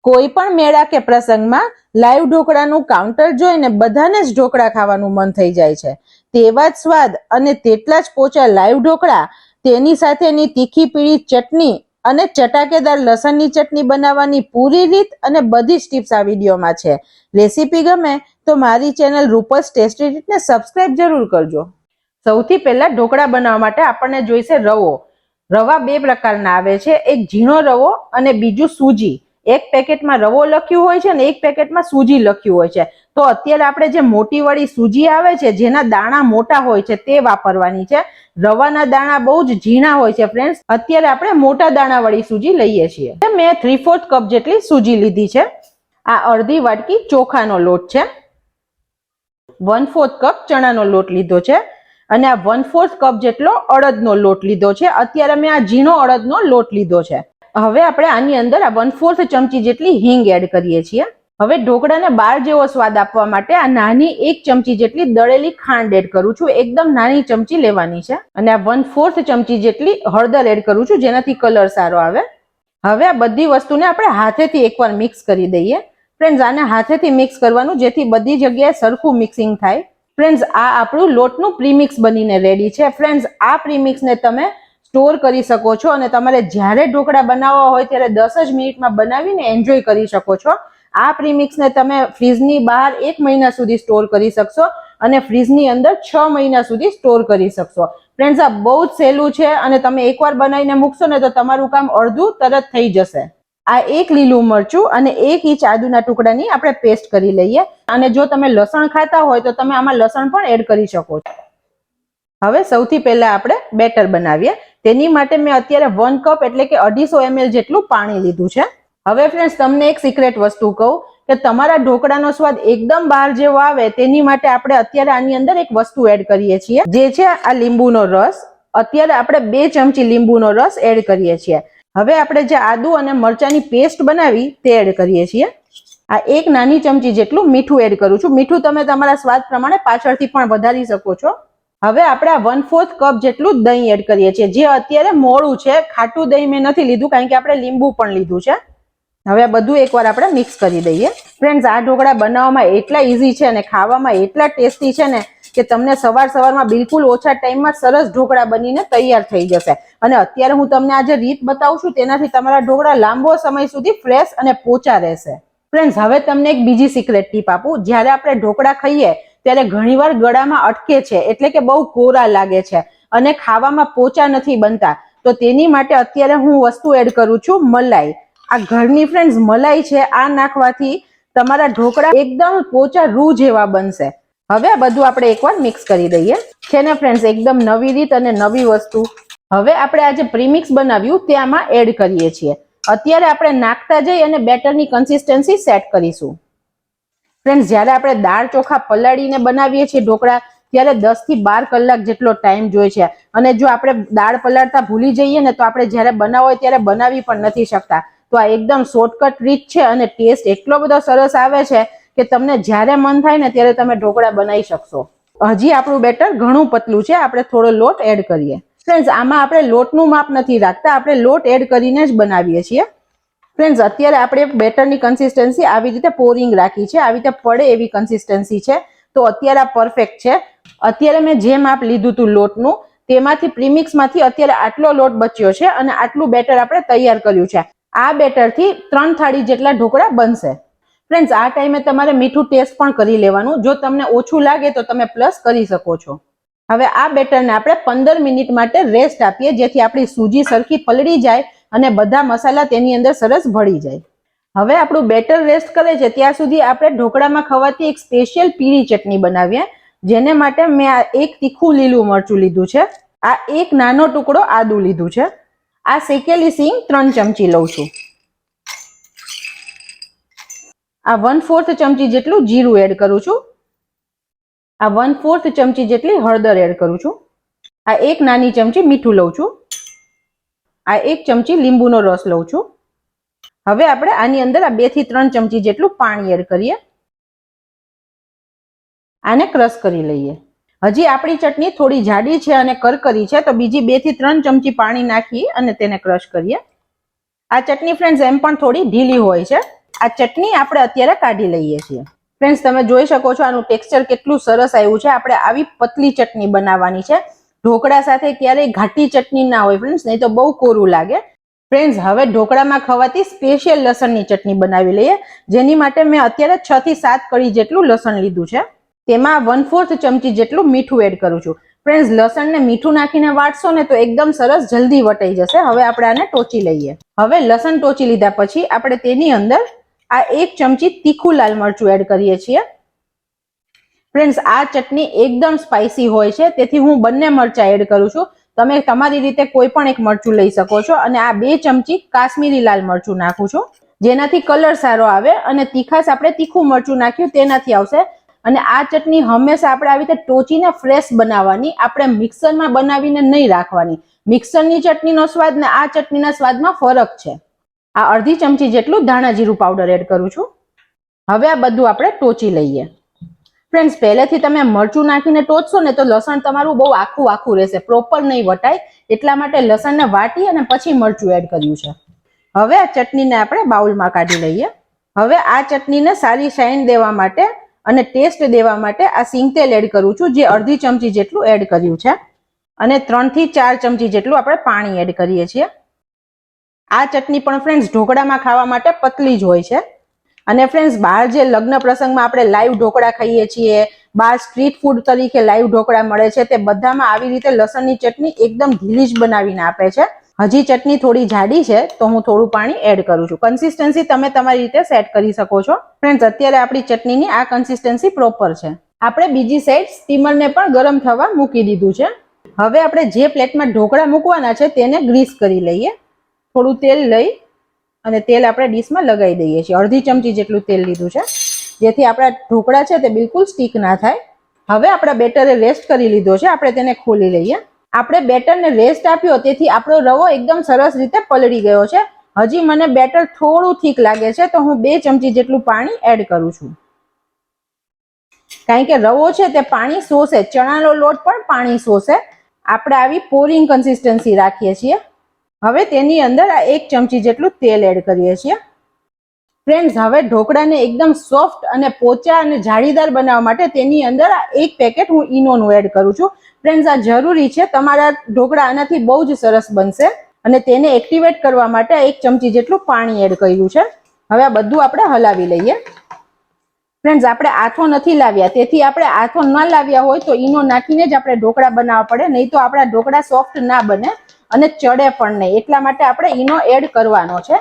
કોઈ પણ મેળા કે પ્રસંગમાં લાઈવ ઢોકળાનું કાઉન્ટર જોઈને બધાને જ ઢોકળા ખાવાનું મન થઈ જાય છે. તેવા જ સ્વાદ અને તેટલા જ પોચા લાઈવ ઢોકળા, તેની સાથેની તીખી પીળી ચટણી અને ચટાકેદાર લસણની ચટણી બનાવવાની પૂરી રીત અને બધી જ ટિપ્સ આ વિડીયોમાં છે. રેસીપી ગમે તો મારી ચેનલ રૂપસ ટેસ્ટી રીતને સબસ્ક્રાઇબ જરૂર કરજો. સૌથી પહેલા ઢોકળા બનાવવા માટે આપણને જોઈશે રવો. રવા બે પ્રકારના આવે છે, એક ઝીણો રવો અને બીજું સૂજી. એક પેકેટમાં રવો લખ્યું હોય છે અને એક પેકેટમાં સૂજી લખ્યું હોય છે. તો અત્યારે આપણે જે મોટી વાળી સૂજી આવે છે, જેના દાણા મોટા હોય છે, તે વાપરવાની છે. રવાના દાણા બહુ જ ઝીણા હોય છે ફ્રેન્ડ્સ. અત્યારે આપણે મોટા દાણા વાળી સૂજી લઈએ છીએ. મેં 3/4 કપ જેટલી સૂજી લીધી છે. આ અડધી વાટકી ચોખાનો લોટ છે. 1/4 કપ ચણાનો લોટ લીધો છે અને આ 1/4 કપ જેટલો અડદનો લોટ લીધો છે. અત્યારે મેં આ ઝીણો અડદનો લોટ લીધો છે. હવે આપણે આની અંદર આ 1/4 ચમચી જેટલી હિંગ એડ કરીએ છીએ. હવે ઢોકળાને બાર જેવો સ્વાદ આપવા માટે આ નાની 1 ચમચી જેટલી દળેલી ખાંડ એડ કરું છું. એકદમ નાની ચમચી લેવાની છે. અને આ 1/4 ચમચી જેટલી હળદર એડ કરું છું, જેનાથી કલર સારો આવે. હવે આ બધી વસ્તુને આપણે હાથેથી એકવાર મિક્સ કરી દઈએ. ફ્રેન્ડ્સ, આને હાથેથી મિક્સ કરવાનું, જેથી બધી જગ્યાએ સરખું મિક્સિંગ થાય. ફ્રેન્ડ્સ, આ આપણું લોટનું પ્રીમિક્સ બનીને રેડી છે. ફ્રેન્ડ્સ, આ પ્રીમિક્સને તમે સ્ટોર કરી શકો છો અને તમારે જ્યારે ઢોકળા બનાવવા હોય ત્યારે 10 જ મિનિટમાં બનાવીને એન્જોય કરી શકો છો. આ પ્રીમિક્સને તમે ફ્રીજની બહાર 1 મહિના સુધી સ્ટોર કરી શકશો અને ફ્રીજની અંદર 6 મહિના સુધી સ્ટોર કરી શકશો. ફ્રેન્ડ્સ, આ બહુ જ સહેલું છે અને તમે એકવાર બનાવીને મૂકશો ને તો તમારું કામ અડધું તરત થઈ જશે. આ 1 લીલું મરચું અને 1 ઇંચ આદુના ટુકડાની આપણે પેસ્ટ કરી લઈએ. અને જો તમે લસણ ખાતા હોય તો તમે આમાં લસણ પણ એડ કરી શકો છો. હવે સૌથી પહેલા આપણે બેટર બનાવીએ. તેની માટે મેં અત્યારે 1 કપ એટલે કે 250 ml જેટલું પાણી લીધું છે. હવે ફ્રેન્ડ્સ, તમને એક સિક્રેટ વસ્તુ કહું કે તમારા ઢોકળાનો સ્વાદ એકદમ બહાર જેવો આવે તેની માટે આપણે અત્યારે આની અંદર એક વસ્તુ એડ કરીએ છીએ, જે છે આ લીંબુનો રસ. અત્યારે આપણે 2 ચમચી લીંબુનો રસ એડ કરીએ છીએ. હવે આપણે જે આદુ અને મરચાની પેસ્ટ બનાવી તે એડ કરીએ છીએ. આ 1 નાની ચમચી જેટલું મીઠું એડ કરું છું. મીઠું તમે તમારા સ્વાદ પ્રમાણે પાછળથી પણ વધારી શકો છો. હવે આપણે આ 1/4 કપ જેટલું દહીં એડ કરીએ છીએ, જે અત્યારે મોળું છે. ખાટું દહીં મેં નથી લીધું, કારણ કે આપણે લીંબુ પણ લીધું છે. હવે આ બધું એકવાર આપણે મિક્સ કરી દઈએ. ફ્રેન્ડ્સ, આ ઢોકળા બનાવવામાં એટલા ઇઝી છે અને ખાવામાં એટલા ટેસ્ટી છે ને કે તમને સવારમાં બિલકુલ ઓછા ટાઈમમાં સરસ ઢોકળા બનીને તૈયાર થઈ જશે. અને અત્યારે હું તમને આ જે રીત બતાવું છું તેનાથી તમારા ઢોકળા લાંબો સમય સુધી ફ્રેશ અને પોચા રહેશે. ફ્રેન્ડ્સ, હવે તમને એક બીજી સિક્રેટ ટીપ આપું. જ્યારે આપણે ઢોકળા ખાઈએ ત્યારે ઘણીવાર ગળામાં અટકે છે, એટલે કે બહુ કોરા લાગે છે અને ખાવામાં પોચા નથી બનતા. તો તેની માટે અત્યારે હું વસ્તુ એડ કરું છું, મલાઈ. આ ઘરની ફ્રેન્ડ્સ મલાઈ છે, આ નાખવાથી તમારા ઢોકળા એકદમ પોચા રૂ જેવા બનશે. હવે આ બધું આપણે એકવાર મિક્સ કરી દઈએ. છે ને ફ્રેન્ડ્સ, એકદમ નવી રીત અને નવી વસ્તુ. હવે આપણે આ જે પ્રીમિક્સ બનાવ્યું તે આમાં એડ કરીએ છીએ. અત્યારે આપણે નાખતા જઈ અને બેટરની કન્સિસ્ટન્સી સેટ કરીશું. ફ્રેન્ડ્સ, જ્યારે આપણે દાળ ચોખા પલાળીને બનાવીએ છીએ ઢોકળા, ત્યારે 10 થી 12 કલાક જેટલો ટાઈમ જોઈએ છે. અને જો આપણે દાળ પલાળતા ભૂલી જઈએ ને તો આપણે જ્યારે બનાવવો હોય ત્યારે બનાવી પણ નથી શકતા. તો આ એકદમ શોર્ટકટ રીત છે અને ટેસ્ટ એટલો બધો સરસ આવે છે કે તમને જ્યારે મન થાય ને ત્યારે તમે ઢોકળા બનાવી શકશો. હજી આપણું બેટર ઘણું પતલું છે, આપણે થોડો લોટ એડ કરીએ. ફ્રેન્ડ્સ, આમાં આપણે લોટનું માપ નથી રાખતા, આપણે લોટ એડ કરીને જ બનાવીએ છીએ. ફ્રેન્ડ્સ, અત્યારે આપણે બેટરની કન્સિસ્ટન્સી આવી રીતે પોરિંગ રાખી છે, આવી રીતે પડે એવી કન્સિસ્ટન્સી છે. તો અત્યારે આ પરફેક્ટ છે. અત્યારે મેં જે માપ લીધું હતું લોટનું, તેમાંથી પ્રીમિક્સમાંથી અત્યારે આટલો લોટ બચ્યો છે અને આટલું બેટર આપણે તૈયાર કર્યું છે. આ બેટરથી 3 થાળી જેટલા ઢોકળા બનશે. ફ્રેન્ડ્સ, આ ટાઈમે તમારે મીઠું ટેસ્ટ પણ કરી લેવાનું. જો તમને ઓછું લાગે તો તમે પ્લસ કરી શકો છો. હવે આ બેટરને આપણે 15 મિનિટ માટે રેસ્ટ આપીએ, જેથી આપણી સૂજી સરખી પલળી જાય અને બધા મસાલા તેની અંદર સરસ ભળી જાય. હવે આપણું બેટર રેસ્ટ કરે છે ત્યાં સુધી આપણે ઢોકળામાં ખવાતી એક સ્પેશિયલ પીળી ચટણી બનાવીએ. જેને માટે મેં આ 1 તીખું લીલું મરચું લીધું છે. આ 1 નાનો ટુકડો આદુ લીધું છે. આ શેકેલી સિંગ 3 ચમચી લઉં છું. આ 1/4 ચમચી જેટલું જીરું એડ કરું છું. આ 1/4 ચમચી જેટલી હળદર એડ કરું છું. આ 1 નાની ચમચી મીઠું લઉં છું. આ 1 ચમચી લીંબુનો રસ લઉં છું. હવે આપણે આની અંદર આ 2 થી 3 ચમચી જેટલું પાણી એડ કરીએ. આને ક્રશ કરી લઈએ. હજી આપણી ચટણી થોડી જાડી છે અને કરકરી છે, તો બીજી 2 થી 3 ચમચી પાણી નાખી અને તેને ક્રશ કરીએ. આ ચટણી ફ્રેન્ડ્સ એમ પણ થોડી ઢીલી હોય છે. આ ચટણી આપણે અત્યારે કાઢી લઈએ છીએ. ફ્રેન્ડ્સ, તમે જોઈ શકો છો આનું ટેક્સચર કેટલું સરસ આવ્યું છે. આપણે આવી પતલી ચટણી બનાવવાની છે. ઢોકળા સાથે ક્યારેય ઘાટી ચટણી ના હોય ફ્રેન્ડ્સ, નહીં તો બહુ કોરું લાગે. ફ્રેન્ડ્સ, હવે ઢોકળામાં ખવાતી સ્પેશિયલ લસણની ચટણી બનાવી લઈએ. જેની માટે મેં અત્યારે 6 થી 7 કળી જેટલું લસણ લીધું છે. તેમાં 1/4 ચમચી જેટલું મીઠું એડ કરું છું. ફ્રેન્ડ્સ, લસણને મીઠું નાખીને વાટશો ને તો એકદમ સરસ જલ્દી વટાઈ જશે. હવે આપણે આને ટોચી લઈએ. હવે લસણ ટોચી લીધા પછી આપણે તેની અંદર આ 1 ચમચી તીખું લાલ મરચું એડ કરીએ છીએ. ફ્રેન્ડ્સ, આ ચટણી એકદમ સ્પાઇસી હોય છે, તેથી હું બંને મરચા એડ કરું છું. તમે તમારી રીતે કોઈ પણ એક મરચું લઈ શકો છો. અને આ 2 ચમચી કાશ્મીરી લાલ મરચું નાખું છું, જેનાથી કલર સારો આવે. અને તીખાશ આપણે તીખું મરચું નાખ્યું તેનાથી આવશે. અને આ ચટણી હંમેશા આપણે આવી રીતે ટોચીને ફ્રેશ બનાવવાની, આપણે મિક્સરમાં બનાવીને નહીં રાખવાની. મિક્સરની ચટણીનો સ્વાદ ને આ ચટણીના સ્વાદમાં ફરક છે. આ અડધી ચમચી જેટલું ધાણા જીરું પાવડર એડ કરું છું. હવે આ બધું આપણે ટોચી લઈએ. ફ્રેન્ડ્સ, પહેલેથી તમે મરચું નાખીને ટોચશો ને તો લસણ તમારું બહુ આખું આખું રહેશે, પ્રોપર નહીં વટાય. એટલા માટે લસણને વાટી અને પછી મરચું એડ કર્યું છે. હવે આ ચટણીને આપણે બાઉલમાં કાઢી લઈએ. હવે આ ચટણીને સારી શાઇન દેવા માટે અને ટેસ્ટ દેવા માટે આ સિંગ તેલ એડ કરું છું, જે અડધી ચમચી જેટલું એડ કર્યું છે. અને 3 થી 4 ચમચી જેટલું આપણે પાણી એડ કરીએ છીએ. આ ચટણી પણ ફ્રેન્ડ્સ ઢોકળામાં ખાવા માટે પતલી જ હોય છે. અને ફ્રેન્ડ્સ, બહાર જે લગ્ન પ્રસંગમાં આપણે લાઈવ ઢોકળા ખાઈએ છીએ, બહાર સ્ટ્રીટ ફૂડ તરીકે લાઈવ ઢોકળા મળે છે, તે બધામાં આવી રીતે લસણની ચટણી એકદમ ઢીલી જ બનાવીને આપે છે. હજી ચટણી થોડી જાડી છે તો હું થોડું પાણી એડ કરું છું. કન્સિસ્ટન્સી તમે તમારી રીતે સેટ કરી શકો છો. ફ્રેન્ડ્સ, અત્યારે આપણી ચટણીની આ કન્સિસ્ટન્સી પ્રોપર છે. આપણે બીજી સાઈડ સ્ટીમરને પણ ગરમ થવા મૂકી દીધું છે. હવે આપણે જે પ્લેટમાં ઢોકળા મૂકવાના છે તેને ગ્રીસ કરી લઈએ. થોડું તેલ લઈ અને તેલ આપણે ડીશમાં લગાવી દઈએ છીએ. અડધી ચમચી જેટલું તેલ લીધું છે, જેથી આપણા ઢોકળા છે તે બિલકુલ સ્ટીક ના થાય. હવે આપણા બેટરે રેસ્ટ કરી લીધો છે. આપણે તેને ખોલી લઈએ. આપણે બેટરને રેસ્ટ આપ્યો, તેથી આપણો રવો એકદમ સરસ રીતે પલળી ગયો છે. હજી મને બેટર થોડું થીક લાગે છે, તો હું 2 ચમચી જેટલું પાણી એડ કરું છું. કારણ કે રવો છે તે પાણી શોષે, ચણાનો લોટ પણ પાણી શોષે. આપણે આવી પોરિંગ કન્સિસ્ટન્સી રાખીએ છીએ. હવે તેની અંદર આ 1 ચમચી જેટલું તેલ એડ કરીએ છીએ. ફ્રેન્ડ્સ, હવે ઢોકળાને એકદમ સોફ્ટ અને પોચા અને જાળીદાર બનાવવા માટે તેની અંદર આ 1 પેકેટ હું ઈનોનું એડ કરું છું. ફ્રેન્ડ્સ, આ જરૂરી છે. તમારા ઢોકળા આનાથી બહુ જ સરસ બનશે. અને તેને એક્ટિવેટ કરવા માટે 1 ચમચી જેટલું પાણી એડ કર્યું છે. હવે આ બધું આપણે હલાવી લઈએ. ફ્રેન્ડ્સ, આપણે આથો નથી લાવ્યા, તેથી આપણે આથો ન લાવ્યા હોય તો ઈનો નાખીને જ આપણે ઢોકળા બનાવવા પડે, નહીં તો આપણા ઢોકળા સોફ્ટ ના બને અને ચડે પણ નહીં. એટલા માટે આપણે ઈનો એડ કરવાનો છે.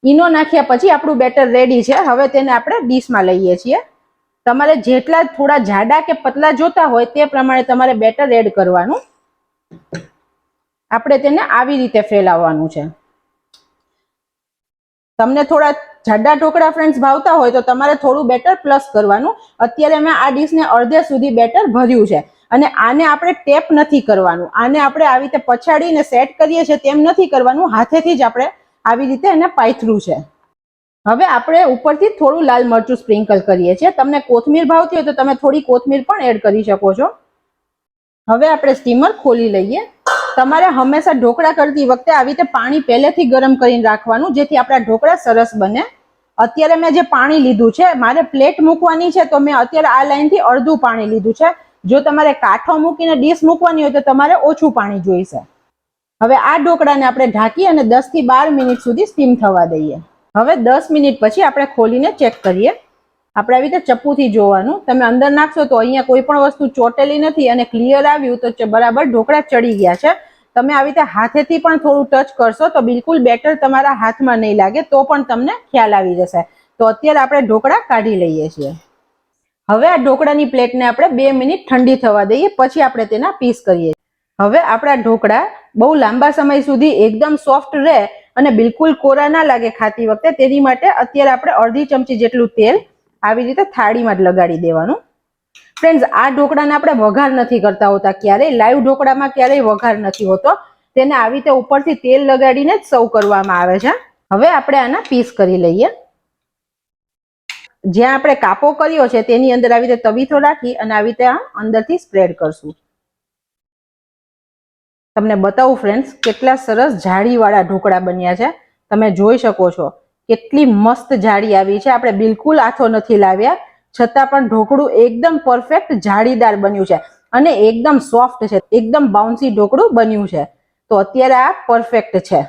ઈનો નાખ્યા પછી આપણું બેટર રેડી છે. હવે તેને આપણે ડીશમાં લઈએ છીએ. તમારે જેટલા થોડા જાડા કે પતલા જોતા હોય તે પ્રમાણે તમારે બેટર એડ કરવાનું. આપણે તેને આવી રીતે ફેલાવવાનું છે. તમને થોડા જાડા ઢોકળા ફ્રેન્ડ્સ ભાવતા હોય તો તમારે થોડું બેટર પ્લસ કરવાનું. અત્યારે મેં આ ડીશને અડધે સુધી બેટર ભર્યું છે. અને આને આપણે ટેપ નથી કરવાનું. આને આપણે આવી રીતે પછાડીને સેટ કરીએ છીએ તેમ નથી કરવાનું. હાથેથી જ આપણે આવી રીતે એને પાથરું છે. હવે આપણે ઉપરથી થોડું લાલ મરચું સ્પ્રિંકલ કરીએ છીએ. તમને કોથમીર ભાવતી હોય તો તમે થોડી કોથમીર પણ એડ કરી શકો છો. હવે આપણે સ્ટીમર ખોલી લઈએ. તમારે હંમેશા ઢોકળા કરતી વખતે આવી રીતે પાણી પહેલેથી ગરમ કરીને રાખવાનું, જેથી આપણા ઢોકળા સરસ બને. અત્યારે મેં જે પાણી લીધું છે, મારે પ્લેટ મૂકવાની છે તો મેં અત્યારે આ લાઈનથી અડધું પાણી લીધું છે. જો તમારે કાંઠો મૂકીને ડીશ મૂકવાની હોય તો તમારે ઓછું પાણી જોઈશે. હવે આ ઢોકળાને આપણે ઢાંકી અને 10 થી 12 મિનિટ સુધી સ્ટીમ થવા દઈએ. હવે 10 મિનિટ પછી આપણે ખોલીને ચેક કરીએ. આપણે આવી રીતે ચપ્પુથી જોવાનું. તમે અંદર નાખશો તો અહીંયા કોઈ પણ વસ્તુ ચોટેલી નથી અને ક્લિયર આવ્યું તો બરાબર ઢોકળા ચડી ગયા છે. તમે આવી રીતે હાથેથી પણ થોડું ટચ કરશો તો બિલકુલ બેટર તમારા હાથમાં નહીં લાગે, તો પણ તમને ખ્યાલ આવી જશે. તો અત્યારે આપણે ઢોકળા કાઢી લઈએ છીએ. હવે આ ઢોકળાની પ્લેટને આપણે 2 મિનિટ ઠંડી થવા દઈએ, પછી આપણે તેના પીસ કરીએ. હવે આપણા ઢોકળા બહુ લાંબા સમય સુધી એકદમ સોફ્ટ રહે અને બિલકુલ કોરા ના લાગે ખાતી વખતે, તેની માટે અત્યારે આપણે અડધી ચમચી જેટલું તેલ આવી રીતે થાળીમાં જ લગાડી દેવાનું. ફ્રેન્ડ્સ, આ ઢોકળાને આપણે વઘાર નથી કરતા હોતા ક્યારેય. લાઈવ ઢોકળામાં ક્યારેય વઘાર નથી હોતો. તેને આવી રીતે ઉપરથી તેલ લગાડીને જ સર્વ કરવામાં આવે છે. હવે આપણે આના પીસ કરી લઈએ. જ્યાં આપણે કાપો કર્યો છે તેની અંદર આવી રીતે તવીથો રાખી અને આવી રીતે અંદરથી સ્પ્રેડ કરશું. તમને બતાવું ફ્રેન્ડ્સ, કેટલા સરસ જાળીવાળા ઢોકળા બન્યા છે. તમે જોઈ શકો છો કેટલી મસ્ત જાળી આવી છે. આપણે બિલકુલ આથો નથી લાવ્યા, છતાં પણ ઢોકળું એકદમ પરફેક્ટ જાળીદાર બન્યું છે અને એકદમ સોફ્ટ છે, એકદમ બાઉન્સી ઢોકળું બન્યું છે. તો અત્યારે આ પરફેક્ટ છે.